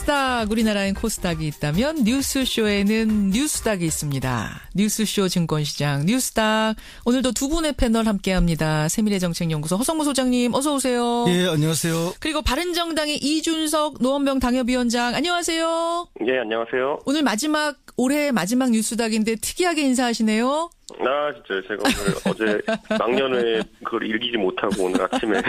코스닥, 우리나라엔 코스닥이 있다면 뉴스쇼에는 뉴스닥이 있습니다. 뉴스쇼 증권시장 뉴스닥. 오늘도 두 분의 패널 함께합니다. 세미래정책연구소 허성무 소장님 어서 오세요. 예, 안녕하세요. 그리고 바른정당의 이준석 노원병 당협위원장 안녕하세요. 예, 안녕하세요. 오늘 올해 마지막 뉴스닥인데 특이하게 인사하시네요. 아, 진짜요. 제가 오늘 어제 막년회 그걸 읽지 못하고 오늘 아침에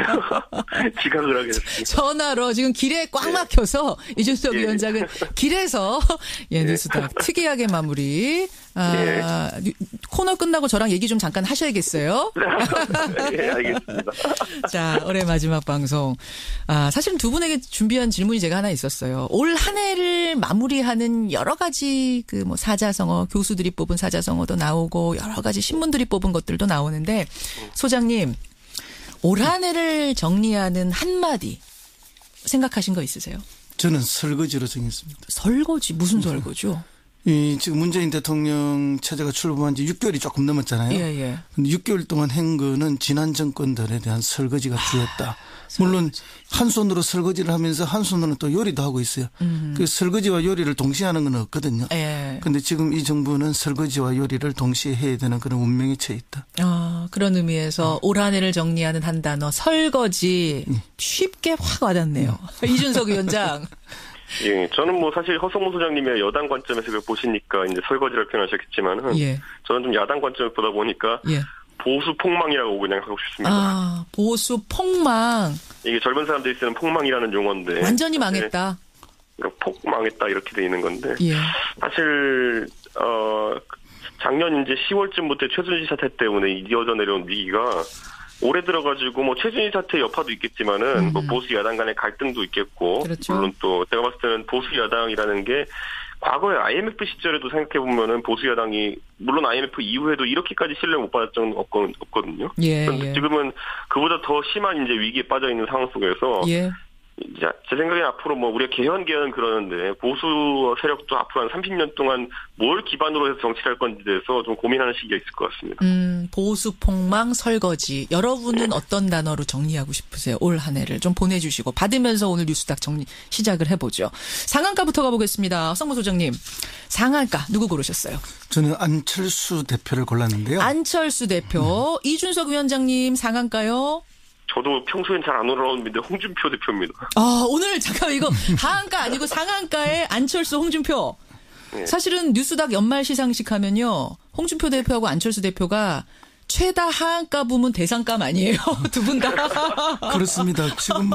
지각을 하게 됐습니다. 전화로 지금 길에 꽉 막혀서 이준석 위원장은 길에서 뉴스닥 특이하게 마무리. 코너 끝나고 저랑 얘기 좀 잠깐 하셔야겠어요. 예, 알겠습니다. 자, 올해 마지막 방송. 사실은 두 분에게 준비한 질문이 제가 하나 있었어요. 올 한 해를 마무리하는 여러 가지 사자성어, 교수들이 뽑은 사자성어도 나오고 여러 가지 신문들이 뽑은 것들도 나오는데 소장님, 올 한 해를 정리하는 한마디 생각하신 거 있으세요? 저는 설거지로 정했습니다. 설거지? 무슨 설거지요? 지금 문재인 대통령 체제가 출범한 지 6개월이 조금 넘었잖아요. 예. 근데 6개월 동안 한 거는 지난 정권들에 대한 설거지가 주였다. 물론 한 손으로 설거지를 하면서 한 손으로는 또 요리도 하고 있어요. 그 설거지와 요리를 동시에 하는 건 없거든요. 그런데 지금 이 정부는 설거지와 요리를 동시에 해야 되는 그런 운명에 처해 있다. 그런 의미에서 올 한 해를 정리하는 한 단어 설거지 쉽게 확 와닿네요. 이준석 위원장. 예, 저는 사실 허성무 소장님의 여당 관점에서 그걸 보시니까 이제 설거지를 표현하셨겠지만은 저는 좀 야당 관점을 보다 보니까 보수 폭망이라고 그냥 하고 싶습니다. 보수 폭망. 이게 젊은 사람들이 쓰는 폭망이라는 용어인데 완전히 망했다. 그러니까 폭 망했다 이렇게 돼 있는 건데 사실 작년 이제 10월쯤부터 최순실 사태 때문에 이어져 내려온 위기가 올해 들어가지고 최순실 사태 여파도 있겠지만은 보수 야당 간의 갈등도 있겠고 그렇죠. 물론 또 제가 봤을 때는 보수 야당이라는 게 과거에 IMF 시절에도 생각해 보면은 보수 야당이 물론 IMF 이후에도 이렇게까지 신뢰를 못 받았던 적은 없거든요. 그런데 지금은 그보다 더 심한 이제 위기에 빠져 있는 상황 속에서 제 생각에 앞으로 우리가 개헌 그러는데 보수 세력도 앞으로 한 30년 동안 뭘 기반으로 해서 정치를 할 건지에 대해서 좀 고민하는 시기가 있을 것 같습니다. 보수 폭망 설거지. 여러분은 어떤 단어로 정리하고 싶으세요? 올 한 해를 좀 보내주시고 받으면서 오늘 뉴스닥 정리 시작을 해보죠. 상한가부터 가보겠습니다. 성무 소장님. 상한가 누구 고르셨어요? 저는 안철수 대표를 골랐는데요. 안철수 대표. 이준석 위원장님 상한가요? 저도 평소엔 잘 안 올라오는데 홍준표 대표입니다. 오늘 잠깐 이거 하한가 아니고 상한가에 안철수 홍준표. 사실은 뉴스닥 연말 시상식 하면요. 홍준표 대표하고 안철수 대표가 최다 하한가 부문 대상감 아니에요? 두 분 다. 그렇습니다. 지금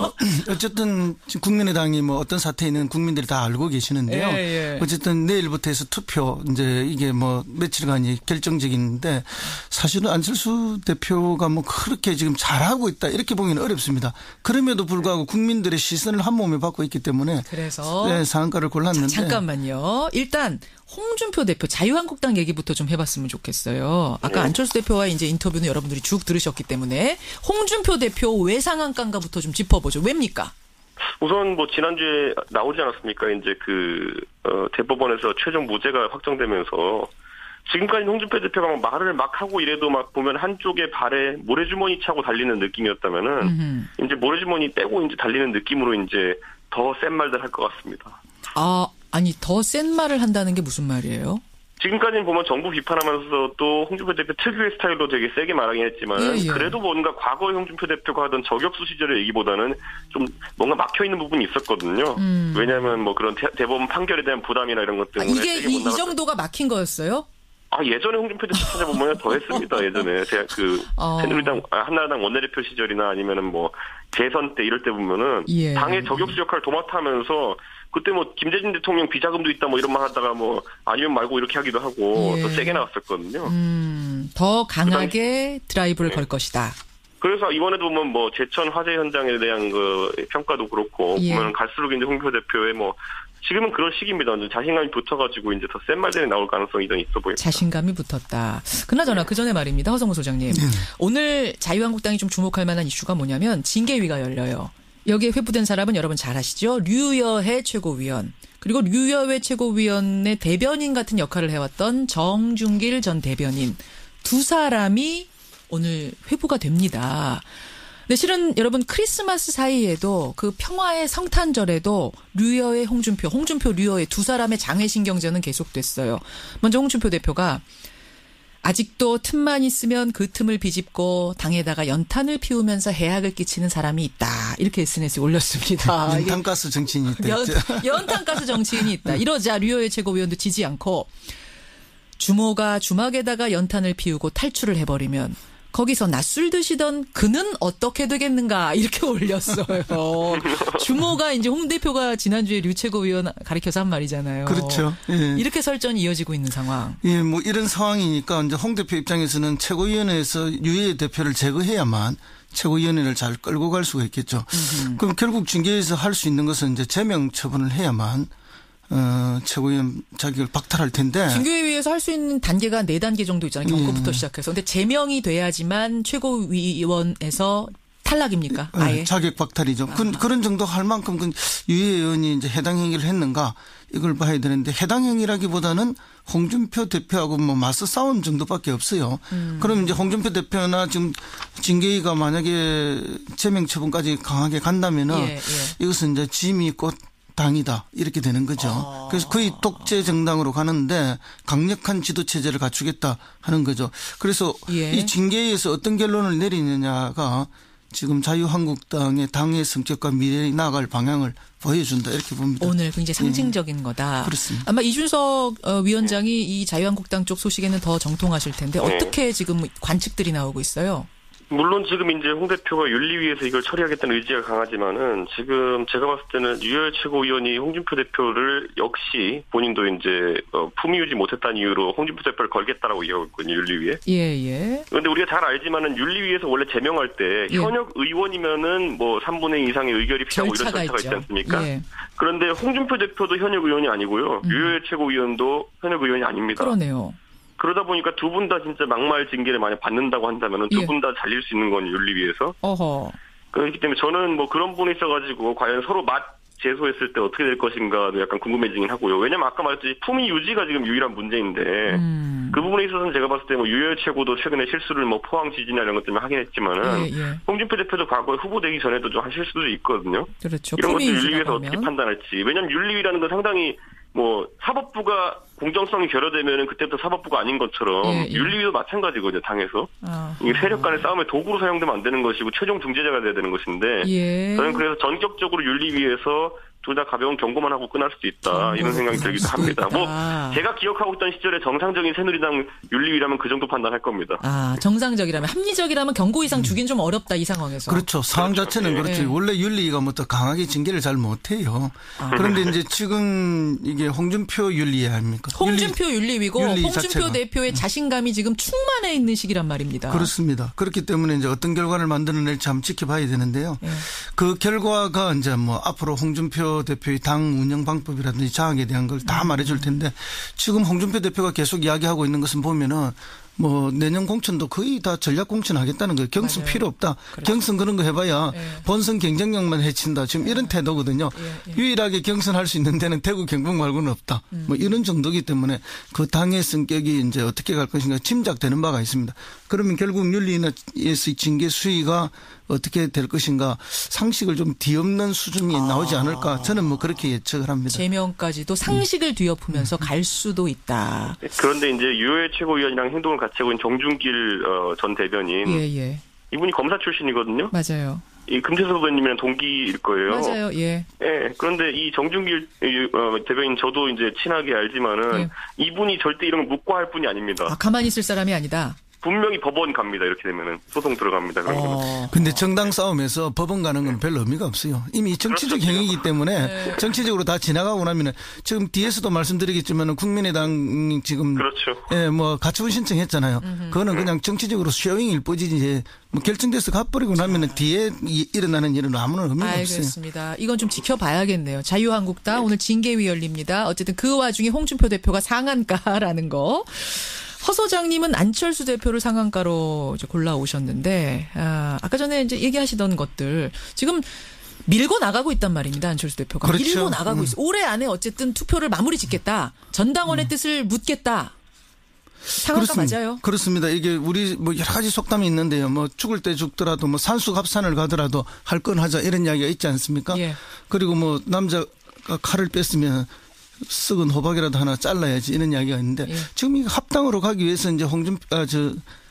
어쨌든 국민의당이 어떤 사태에는 국민들이 다 알고 계시는데요. 어쨌든 내일부터 해서 투표 이제 이게 며칠간이 결정적인데 사실은 안철수 대표가 그렇게 지금 잘하고 있다 이렇게 보기는 어렵습니다. 그럼에도 불구하고 국민들의 시선을 한 몸에 받고 있기 때문에 그래서 상한가를 골랐는데. 잠깐만요. 일단 홍준표 대표 자유한국당 얘기부터 좀 해봤으면 좋겠어요. 아까 안철수 대표와 이제 인터뷰는 여러분들이 쭉 들으셨기 때문에 홍준표 대표 왜 상한가인가부터 좀 짚어보죠. 왜입니까? 우선 지난주에 나오지 않았습니까? 이제 대법원에서 최종 무죄가 확정되면서 지금까지 홍준표 대표가 말을 막 하고 이래도 보면 한쪽에 발에 모래주머니 차고 달리는 느낌이었다면은 이제 모래주머니 떼고 이제 달리는 느낌으로 이제 더 센 말들 할 것 같습니다. 아니 더 센 말을 한다는 게 무슨 말이에요? 지금까지는 보면 정부 비판하면서 또 홍준표 대표 특유의 스타일로 되게 세게 말하긴 했지만 그래도 뭔가 과거의 홍준표 대표가 하던 저격수 시절의 얘기보다는 좀 뭔가 막혀있는 부분이 있었거든요. 왜냐하면 그런 대법원 판결에 대한 부담이나 이런 것 때문에 이게 이 정도가 막힌 거였어요? 예전에 홍준표 대표 찾아보면 더 했습니다. 예전에 제가 새누리당 한나라당 원내대표 시절이나 아니면은 재선 때 이럴 때 보면은 당의 저격수 역할을 도맡아 하면서 그때 김대중 대통령 비자금도 있다 이런 말 하다가 아니면 말고 이렇게 하기도 하고 더 세게 나왔었거든요. 더 강하게 드라이브를 걸 것이다. 그래서 이번에도 보면 제천 화재 현장에 대한 평가도 그렇고 보면 갈수록 이제 홍준표 대표의 지금은 그런 시기입니다. 자신감이 붙어가지고 이제 더 센 말들이 나올 가능성이 더 있어 보입니다. 자신감이 붙었다. 그나저나 그 전에 말입니다. 허성무 소장님. 오늘 자유한국당이 좀 주목할 만한 이슈가 뭐냐면 징계위가 열려요. 여기에 회부된 사람은 여러분 잘 아시죠? 류여해 최고위원. 그리고 류여해 최고위원의 대변인 같은 역할을 해왔던 정준길 전 대변인. 두 사람이 오늘 회부가 됩니다. 근데 실은 여러분 크리스마스 사이에도 그 평화의 성탄절에도 류여의 홍준표 류여의 두 사람의 장외신 경전은 계속됐어요. 먼저 홍준표 대표가 아직도 틈만 있으면 그 틈을 비집고 당에다가 연탄을 피우면서 해악을 끼치는 사람이 있다. 이렇게 SNS에 올렸습니다. 연탄가스 정치인이 있다. 연탄가스 정치인이 있다. 이러자 류여의 최고위원도 지지 않고 주모가 주막에다가 연탄을 피우고 탈출을 해버리면 거기서 낮술 드시던 그는 어떻게 되겠는가 이렇게 올렸어요. 주모가 이제 홍 대표가 지난주에 류 최고위원 가리켜서 한 말이잖아요. 그렇죠. 예. 이렇게 설전이 이어지고 있는 상황. 예, 뭐 이런 상황이니까 이제 홍 대표 입장에서는 최고위원회에서 유해 대표를 제거해야만 최고위원회를 잘 끌고 갈 수가 있겠죠. 그럼 결국 징계에서 할 수 있는 것은 이제 제명 처분을 해야만 최고위원 자격을 박탈할 텐데. 징계위에서 할 수 있는 단계가 4단계 정도 있잖아요. 경고부터 시작해서. 근데 제명이 돼야지만 최고위원에서 탈락입니까? 아예. 자격 박탈이죠. 그런 정도 할 만큼 유해 의원이 이제 해당 행위를 했는가 이걸 봐야 되는데 해당 행위라기보다는 홍준표 대표하고 뭐 맞서 싸운 정도밖에 없어요. 그럼 이제 홍준표 대표나 지금 징계위가 만약에 제명 처분까지 강하게 간다면은 이것은 이제 짐이 곧 당이다 이렇게 되는 거죠. 그래서 거의 독재 정당으로 가는데 강력한 지도 체제를 갖추겠다 하는 거죠. 그래서 이 징계에서 어떤 결론을 내리느냐가 지금 자유한국당의 당의 성격과 미래에 나아갈 방향을 보여준다 이렇게 봅니다. 오늘 굉장히 상징적인 거다. 그렇습니다. 아마 이준석 위원장이 이 자유한국당 쪽 소식에는 더 정통하실 텐데 어떻게 지금 관측들이 나오고 있어요? 물론 지금 이제 홍 대표가 윤리위에서 이걸 처리하겠다는 의지가 강하지만은 지금 제가 봤을 때는 유해 최고위원이 홍준표 대표를 역시 본인도 이제 품위 유지 못했다는 이유로 홍준표 대표를 걸겠다라고 얘기하고 있거든요, 윤리위에. 예. 그런데 우리가 잘 알지만은 윤리위에서 원래 제명할 때 현역 의원이면은 뭐 3분의 2 이상의 의결이 필요하고 이런 절차가 있지 않습니까? 그런데 홍준표 대표도 현역 의원이 아니고요, 유해 최고위원도 현역 의원이 아닙니다. 그러네요. 그러다 보니까 두 분 다 진짜 막말 징계를 만약 받는다고 한다면 두 분 다 잘릴 수 있는 건 윤리위에서. 그렇기 때문에 저는 뭐 그런 부분이 있어가지고 과연 서로 제소했을 때 어떻게 될 것인가도 약간 궁금해지긴 하고요. 왜냐면 아까 말했듯이 품위 유지가 지금 유일한 문제인데 그 부분에 있어서는 제가 봤을 때 뭐 유해 최고도 최근에 실수를 뭐 포항 지진이나 이런 것 때문에 하긴 했지만은 홍준표 대표도 과거에 후보되기 전에도 좀 한 실수도 있거든요. 그렇죠. 이런 것도 윤리위에서 어떻게 판단할지. 왜냐면 윤리위라는 건 상당히 뭐 사법부가 공정성이 결여되면은 그때부터 사법부가 아닌 것처럼 윤리위도 마찬가지거든요, 당에서. 이게 세력 간의 싸움의 도구로 사용되면 안 되는 것이고 최종 중재자가 돼야 되는 것인데 저는 그래서 전격적으로 윤리위에서 둘 다 가벼운 경고만 하고 끝날 수도 있다. 이런 생각이 들기도 합니다. 뭐 제가 기억하고 있던 시절에 정상적인 새누리당 윤리위라면 그 정도 판단할 겁니다. 정상적이라면 합리적이라면 경고 이상 주긴 좀 어렵다 이 상황에서. 그렇죠. 상황 자체는 그렇죠. 원래 윤리위가 뭐 더 강하게 징계를 잘 못해요. 그런데 이제 지금 이게 홍준표 윤리위 아닙니까? 홍준표 윤리위고 홍준표 자체가. 대표의 자신감이 지금 충만해 있는 시기란 말입니다. 그렇습니다. 그렇기 때문에 이제 어떤 결과를 만들어낼지 한번 지켜봐야 되는데요. 그 결과가 이제 뭐 앞으로 홍준표 대표의 당 운영 방법이라든지 장악에 대한 걸 다 말해줄 텐데 지금 홍준표 대표가 계속 이야기하고 있는 것은 보면은 뭐 내년 공천도 거의 다 전략 공천하겠다는 거예요. 경선 필요 없다. 그렇죠. 경선 그런 거 해봐야 본선 경쟁력만 해친다. 지금 이런 태도거든요. 유일하게 경선할 수 있는 데는 대구 경북 말고는 없다. 뭐 이런 정도이기 때문에 그 당의 성격이 이제 어떻게 갈 것인가 짐작되는 바가 있습니다. 그러면 결국 윤리위에서 징계 수위가 어떻게 될 것인가 상식을 좀 뒤엎는 수준이 나오지 않을까 저는 뭐 그렇게 예측을 합니다. 제명까지도 상식을 뒤엎으면서 갈 수도 있다. 그런데 이제 유해 최고위원이랑 행동을 같이 하고 있는 정준길 전 대변인 이분이 검사 출신이거든요. 맞아요. 이 금태섭 후보님이랑 동기일 거예요. 맞아요. 그런데 이 정준길 대변인 저도 이제 친하게 알지만은 이분이 절대 이런 걸 묵과할 분이 아닙니다. 가만히 있을 사람이 아니다. 분명히 법원 갑니다. 이렇게 되면은 소송 들어갑니다. 근데 정당 싸움에서 법원 가는 건 별로 의미가 없어요. 이미 정치적 행위이기 때문에 정치적으로 다 지나가고 나면은 지금 뒤에서도 말씀드리겠지만은 국민의당 지금 뭐 가처분 신청했잖아요. 그거는 그냥 정치적으로 쇼잉일 뿐이지 뭐 결정돼서 가버리고 나면은 뒤에 일어나는 일은 아무런 의미가 없어요. 알겠습니다. 이건 좀 지켜봐야겠네요. 자유한국당 오늘 징계위 열립니다. 어쨌든 그 와중에 홍준표 대표가 상한가라는 거. 허 소장님은 안철수 대표를 상한가로 이제 골라오셨는데, 아까 전에 이제 얘기하시던 것들, 지금 밀고 나가고 있단 말입니다. 안철수 대표가. 그렇죠. 밀고 나가고 있어. 올해 안에 어쨌든 투표를 마무리 짓겠다. 전당원의 뜻을 묻겠다. 상황가 맞아요. 그렇습니다. 이게 우리 뭐 여러 가지 속담이 있는데요. 뭐 죽을 때 죽더라도 뭐 산수갑산을 가더라도 할 건 하자 이런 이야기가 있지 않습니까? 예. 그리고 뭐 남자가 칼을 뺐으면 썩은 호박이라도 하나 잘라야지 이런 이야기가 있는데 예. 지금 이 합당으로 가기 위해서 이제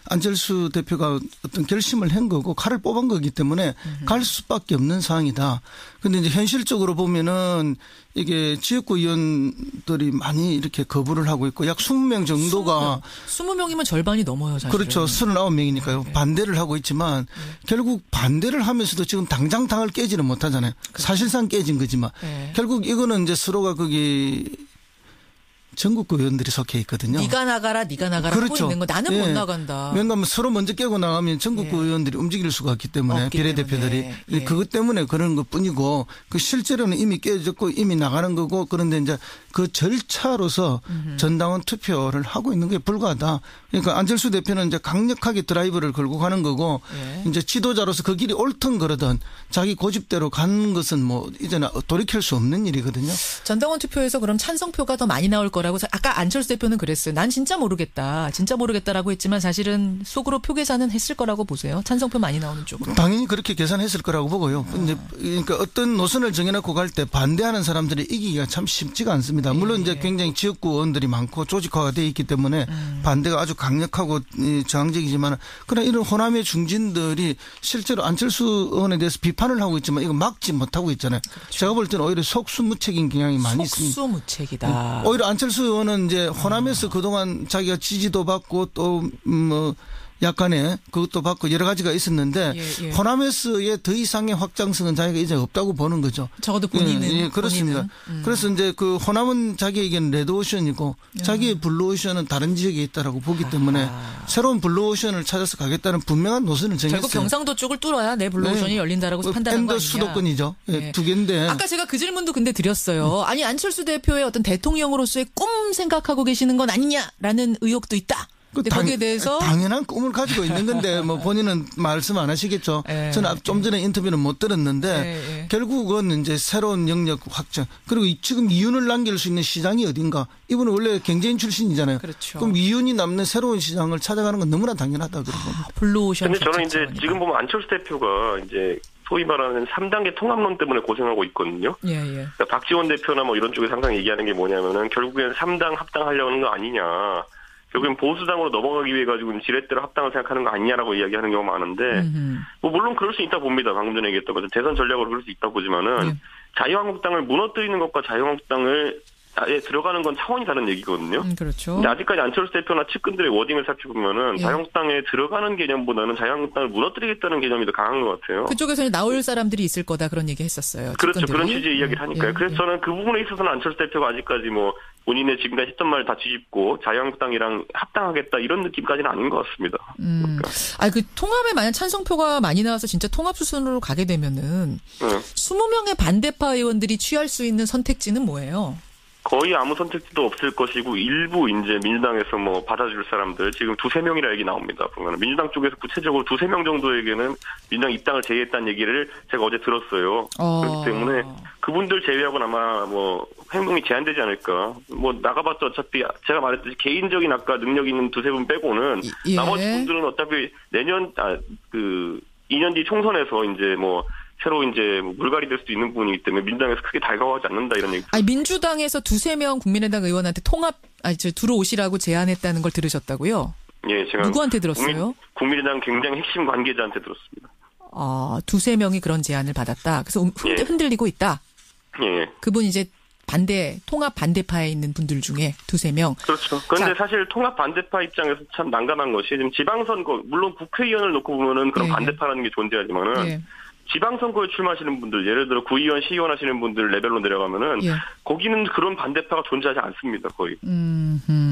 안철수 대표가 어떤 결심을 한 거고 칼을 뽑은 거기 때문에 갈 수밖에 없는 상황이다. 그런데 이제 현실적으로 보면은 이게 지역구 의원들이 많이 이렇게 거부를 하고 있고 약 20명 정도가 20명이면 절반이 넘어요, 사실. 그렇죠. 39명이니까요. 네. 반대를 하고 있지만 결국 반대를 하면서도 지금 당장 당을 깨지는 못하잖아요. 그렇죠. 사실상 깨진 거지만 네. 결국 이거는 이제 서로가 거기 전국구 의원들이 속해 있거든요. 네가 나가라 그렇죠. 하고 있는 거 나는 못 나간다. 왜냐하면 서로 먼저 깨고 나가면 전국구 의원들이 움직일 수가 없기 때문에 비례대표들이 그것 때문에 그런 것뿐이고 그 실제로는 이미 깨졌고 이미 나가는 거고 그런데 이제 그 절차로서 전당원 투표를 하고 있는 게 불가하다. 그러니까 안철수 대표는 이제 강력하게 드라이브를 걸고 가는 거고 이제 지도자로서 그 길이 옳든 그러든 자기 고집대로 가는 것은 뭐 이제는 돌이킬 수 없는 일이거든요. 전당원 투표에서 그럼 찬성표가 더 많이 나올 거라고 아까 안철수 대표는 그랬어요. 난 진짜 모르겠다라고 했지만 사실은 속으로 표 계산은 했을 거라고 보세요. 찬성표 많이 나오는 쪽으로. 당연히 그렇게 계산했을 거라고 보고요. 이제 그러니까 어떤 노선을 정해놓고 갈 때 반대하는 사람들이 이기기가 참 쉽지가 않습니다. 물론 이제 굉장히 지역구 의원들이 많고 조직화가 되어 있기 때문에 반대가 아주 강력하고 저항적이지만 그러나 이런 호남의 중진들이 실제로 안철수 의원에 대해서 비판을 하고 있지만 이거 막지 못하고 있잖아요. 그렇죠. 제가 볼 때는 오히려 속수무책인 경향이 많이 있습니다. 속수무책이다. 오히려 안철수 의원은 이제 호남에서 그동안 자기가 지지도 받고 또 뭐 약간의 그것도 받고 여러 가지가 있었는데 호남에서의 더 이상의 확장성은 자기가 이제 없다고 보는 거죠. 적어도 본인은. 그렇습니다. 그래서 이제 그 호남은 자기에게는 레드오션이고 자기의 블루오션은 다른 지역에 있다라고 보기 때문에 새로운 블루오션을 찾아서 가겠다는 분명한 노선을 정했어요. 결국 경상도 쪽을 뚫어야 내 블루오션이 열린다라고 판단한 거 아니냐. 수도권이죠. 두 개인데. 아까 제가 그 질문도 근데 드렸어요. 아니 안철수 대표의 어떤 대통령으로서의 꿈 생각하고 계시는 건 아니냐라는 의혹도 있다. 근데 거기에 대해서 당연한 꿈을 가지고 있는 건데 뭐 본인은 말씀 안 하시겠죠. 저는 좀 전에 인터뷰는 못 들었는데 결국은 이제 새로운 영역 확장 그리고 지금 이윤을 남길 수 있는 시장이 어딘가. 이분은 원래 경제인 출신이잖아요. 그렇죠. 그럼 이윤이 남는 새로운 시장을 찾아가는 건 너무나 당연하다 그러고. 블루오션. 근데 저는 이제 지금 보면 안철수 대표가 이제 소위 말하는 3단계 통합론 때문에 고생하고 있거든요. 그러니까 박지원 대표나 뭐 이런 쪽에서 항상 얘기하는 게 뭐냐면은 결국엔 3당 합당하려는 거 아니냐. 결국엔 보수당으로 넘어가기 위해 가지고 지렛대로 합당을 생각하는 거 아니냐라고 이야기하는 경우가 많은데 뭐 물론 그럴 수 있다 봅니다. 방금 전에 얘기했던 것처럼 대선 전략으로 그럴 수 있다 보지만은 자유한국당을 무너뜨리는 것과 자유한국당을 아예 들어가는 건 차원이 다른 얘기거든요. 그렇죠. 근데 아직까지 안철수 대표나 측근들의 워딩을 살펴보면은 자유한국당에 들어가는 개념보다는 자유한국당을 무너뜨리겠다는 개념이 더 강한 것 같아요. 그쪽에서는 나올 사람들이 있을 거다 그런 얘기 했었어요. 그렇죠. 측근들이. 그런 취지의 이야기를 하니까요. 그래서 저는 그 부분에 있어서는 안철수 대표가 아직까지 뭐 본인의 지금까지 했던 말 다 뒤집고 자유한국당이랑 합당하겠다 이런 느낌까지는 아닌 것 같습니다. 그러니까. 그 통합에 만약 찬성표가 많이 나와서 진짜 통합 수순으로 가게 되면은 20명의 반대파 의원들이 취할 수 있는 선택지는 뭐예요? 거의 아무 선택지도 없을 것이고 일부 이제 민주당에서 뭐 받아줄 사람들 지금 2-3명이라 얘기 나옵니다. 보면 민주당 쪽에서 구체적으로 2-3명 정도에게는 민주당 입당을 제의했다는 얘기를 제가 어제 들었어요. 그렇기 때문에 그분들 제외하고는 아마 뭐 행동이 제한되지 않을까. 뭐 나가봤자 어차피 제가 말했듯이 개인적인 아까 능력 있는 2-3분 빼고는 나머지 분들은 어차피 내년 2년 뒤 총선에서 이제 뭐 새로 이제 물갈이 될 수도 있는 부분이기 때문에 민주당에서 크게 달가워하지 않는다 이런 얘기. 아니 민주당에서 2-3명 국민의당 의원한테 들어오시라고 제안했다는 걸 들으셨다고요? 예, 제가 누구한테 들었어요? 국민의당 굉장히 핵심 관계자한테 들었습니다. 2-3명이 그런 제안을 받았다. 그래서 흔들리고 있다. 예. 그분 이제 통합 반대파에 있는 분들 중에 2-3명. 그렇죠. 그런데 사실 통합 반대파 입장에서 참 난감한 것이 지금 지방선거 물론 국회의원을 놓고 보면은 그런 반대파라는 게 존재하지만은. 지방선거에 출마하시는 분들, 예를 들어 구의원, 시의원 하시는 분들 레벨로 내려가면은 거기는 그런 반대파가 존재하지 않습니다, 거의.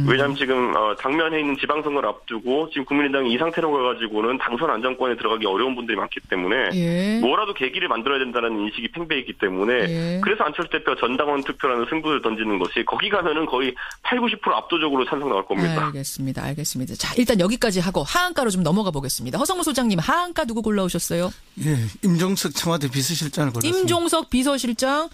왜냐하면 지금 당면에 있는 지방선거를 앞두고 지금 국민의당이 이 상태로 가가지고는 당선 안정권에 들어가기 어려운 분들이 많기 때문에 뭐라도 계기를 만들어야 된다는 인식이 팽배해 있기 때문에 그래서 안철수 대표가 전당원 투표라는 승부를 던지는 것이 거기 가면은 거의 8-90% 압도적으로 찬성 나올 겁니다. 알겠습니다. 자, 일단 여기까지 하고 하한가로 좀 넘어가 보겠습니다. 허성무 소장님, 하한가 누구 골라오셨어요? 임종석 청와대 비서실장을 골랐습니다. 임종석 비서실장.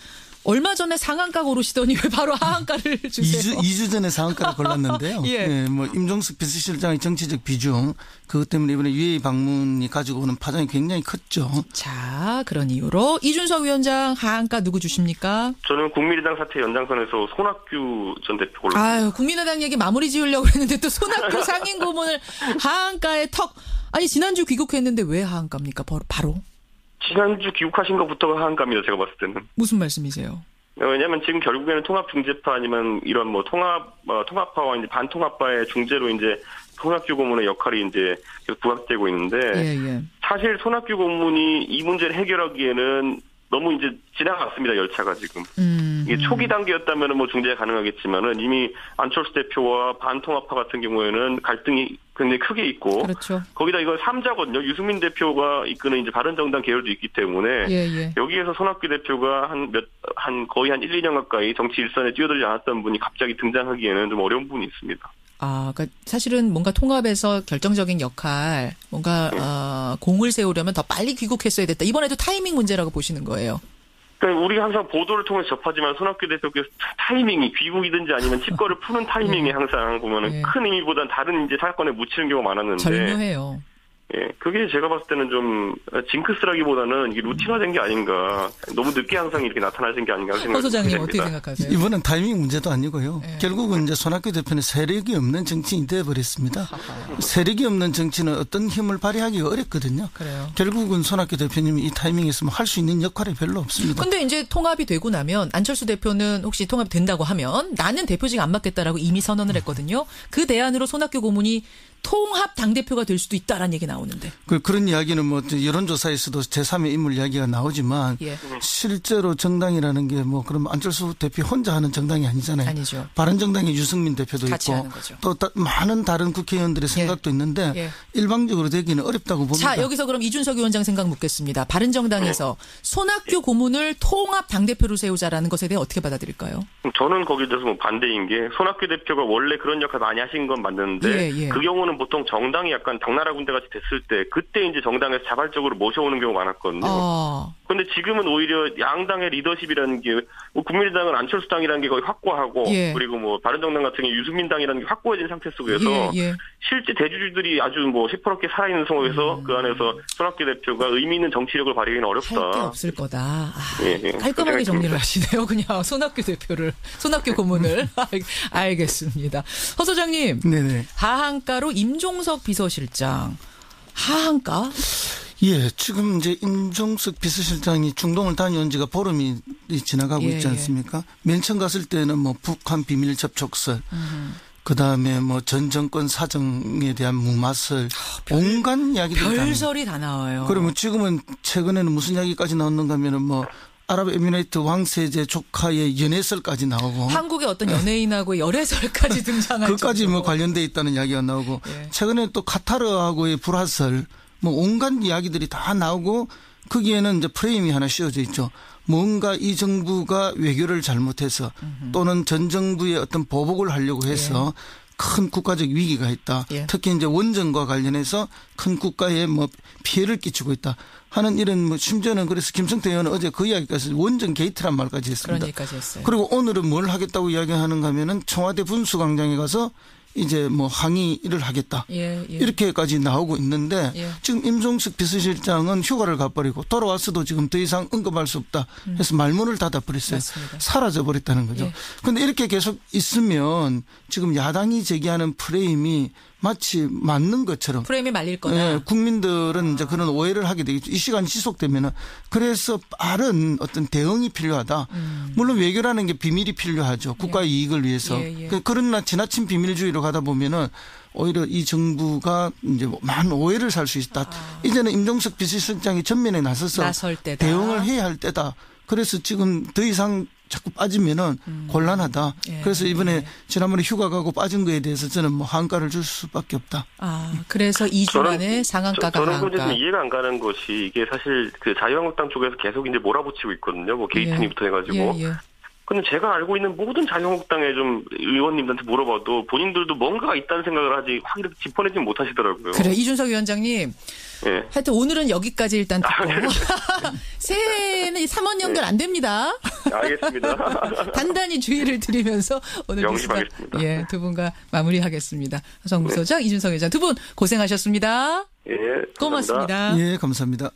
얼마 전에 상한가 고르시더니 왜 바로 하한가를 주세요? 2주 전에 상한가를 골랐는데요. 예. 예, 뭐 임종석 비서실장의 정치적 비중 그것 때문에 이번에 UAE 방문이 가지고 오는 파장이 굉장히 컸죠. 자, 그런 이유로 이준석 위원장 하한가 누구 주십니까? 저는 국민의당 사퇴 연장선에서 손학규 전 대표 골랐습니다. 아유, 국민의당 얘기 마무리 지으려고 했는데 또 손학규 상임 고문을 하한가에 턱. 아니 지난주 귀국했는데 왜 하한가입니까? 바로? 지난주 귀국하신 것부터가 하한가입니다. 제가 봤을 때는. 무슨 말씀이세요? 왜냐하면 지금 결국에는 통합 중재파 아니면 이런 뭐 통합파와 이제 반통합파의 중재로 이제 손학규 고문의 역할이 이제 계속 부각되고 있는데 예. 사실 손학규 고문이 이 문제를 해결하기에는 너무 이제 지나갔습니다. 열차가 지금. 이게 초기 단계였다면 뭐 중재가 가능하겠지만은 이미 안철수 대표와 반통합파 같은 경우에는 갈등이 굉장히 크게 있고. 그렇죠. 거기다 이건 3자거든요. 유승민 대표가 이끄는 이제 바른정당 계열도 있기 때문에. 예. 여기에서 손학규 대표가 거의 한 1, 2년 가까이 정치 일선에 뛰어들지 않았던 분이 갑자기 등장하기에는 좀 어려운 부분이 있습니다. 그러니까 사실은 뭔가 통합에서 결정적인 역할, 뭔가 공을 세우려면 더 빨리 귀국했어야 됐다. 이번에도 타이밍 문제라고 보시는 거예요. 그러니까 우리가 항상 보도를 통해서 접하지만 손학규 대표께서 타이밍이 귀국이든지 아니면 칩거를 푸는 타이밍이 항상 보면은 큰 의미보다는 다른 이제 사건에 묻히는 경우가 많았는데. 절묘해요. 예, 그게 제가 봤을 때는 좀 징크스라기보다는 이게 루틴화된 게 아닌가. 너무 늦게 항상 이렇게 나타나신 게 아닌가 생각합니다. 허 소장님 어떻게 생각하세요? 이번엔 타이밍 문제도 아니고요. 결국은 이제 손학규 대표는 세력이 없는 정치인이 되어버렸습니다. 세력이 없는 정치는 어떤 힘을 발휘하기가 어렵거든요. 그래요. 결국은 손학규 대표님이 이 타이밍에 있으면 할 수 있는 역할이 별로 없습니다. 근데 이제 통합이 되고 나면 안철수 대표는 혹시 통합이 된다고 하면 나는 대표직 안 맡겠다라고 이미 선언을 했거든요. 그 대안으로 손학규 고문이 통합 당대표가 될 수도 있다라는 얘기 나오는데. 그런 이야기는 뭐 여론조사에서도 제3의 인물 이야기가 나오지만 실제로 정당이라는 게 뭐 그럼 안철수 대표 혼자 하는 정당이 아니잖아요. 아니죠. 바른정당의 유승민 대표도 같이 있고 하는 거죠. 또 많은 다른 국회의원들의 생각도 있는데 일방적으로 되기는 어렵다고 봅니다. 자, 여기서 그럼 이준석 위원장 생각 묻겠습니다. 바른정당에서 손학규 고문을 통합 당대표로 세우자라는 것에 대해 어떻게 받아들일까요? 저는 거기에 대해서 뭐 반대인 게 손학규 대표가 원래 그런 역할 많이 하신 건 맞는데 그 경우는 보통 정당이 약간 당나라 군대 같이 됐을 때 그때 이제 정당에서 자발적으로 모셔오는 경우가 많았거든요. 그런데 지금은 오히려 양당의 리더십이라는 게 뭐 국민의당은 안철수당이라는 게 거의 확고하고 그리고 뭐 바른정당 같은 경우 유승민당이라는 게 확고해진 상태 속에서 실제 대주주들이 아주 뭐 시퍼렇게 살아있는 상황에서 그 안에서 손학규 대표가 의미 있는 정치력을 발휘하기는 어렵다. 할 게 없을 거다. 깔끔하게 정리를 하시네요. 그냥 손학규 대표를, 손학규 고문을. 알겠습니다. 허 소장님. 네네. 하한가로 임종석 비서실장. 하한가? 예, 지금 이제 임종석 비서실장이 중동을 다녀온 지가 보름이 지나가고 있지 않습니까? 맨 처음 갔을 때는 뭐 북한 비밀 접촉설, 그다음에 뭐 전 정권 사정에 대한 무마설, 온갖 이야기들이 별설이 다 나와요. 그러면 지금은 최근에는 무슨 이야기까지 나오는가 하면은 뭐 아랍에미레이트 왕세제 조카의 연애설까지 나오고 한국의 어떤 연예인하고의 열애설까지 등장할 그까지 뭐 관련돼 있다는 이야기가 나오고 최근에 또 카타르하고의 불화설 뭐 온갖 이야기들이 다 나오고 거기에는 이제 프레임이 하나 씌워져 있죠. 뭔가 이 정부가 외교를 잘못해서 또는 전 정부의 어떤 보복을 하려고 해서 큰 국가적 위기가 있다. 특히 이제 원전과 관련해서 큰 국가에 뭐 피해를 끼치고 있다 하는 이런 뭐 심지어는 그래서 김성태 의원은 어제 그 이야기까지 원전 게이트란 말까지 했습니다. 그런 얘기까지 했어요. 그리고 오늘은 뭘 하겠다고 이야기하는가 하면은 청와대 분수광장에 가서 이제 뭐 항의를 하겠다. 이렇게까지 나오고 있는데 지금 임종석 비서실장은 휴가를 가버리고 돌아왔어도 지금 더 이상 언급할 수 없다 해서 말문을 닫아버렸어요. 맞습니다. 사라져버렸다는 거죠. 그런데 이렇게 계속 있으면 지금 야당이 제기하는 프레임이 마치 맞는 것처럼 프레임이 말릴 거다. 국민들은 이제 그런 오해를 하게 되겠죠. 이 시간이 지속되면은 그래서 빠른 어떤 대응이 필요하다. 물론 외교라는 게 비밀이 필요하죠. 국가의 이익을 위해서. 그러나 지나친 비밀주의로 가다 보면은 오히려 이 정부가 이제 많은 오해를 살 수 있다. 이제는 임종석 비서실장이 전면에 나서서 대응을 해야 할 때다. 그래서 지금 더 이상 자꾸 빠지면은 곤란하다. 그래서 이번에 지난번에 휴가 가고 빠진 거에 대해서 저는 뭐 한가를 줄 수밖에 없다. 그래서 2주 만에 상한가가 저는 그건 좀 이해가 안 가는 것이 이게 사실 그 자유한국당 쪽에서 계속 이제 몰아붙이고 있거든요. 뭐 게이트니부터 해가지고. 근데 제가 알고 있는 모든 자유한국당의 좀 의원님들한테 물어봐도 본인들도 뭔가가 있다는 생각을 하지 확 이렇게 짚어내지 못하시더라고요. 그래, 이준석 위원장님. 네. 하여튼 오늘은 여기까지 일단 듣고. 새해에는 3원 연결 안 됩니다. 알겠습니다. 단단히 주의를 드리면서 오늘 명심하겠습니다. 예, 두 분과 마무리하겠습니다. 정부소장, 네. 이준석 위원장 두 분 고생하셨습니다. 예, 고맙습니다. 예, 감사합니다.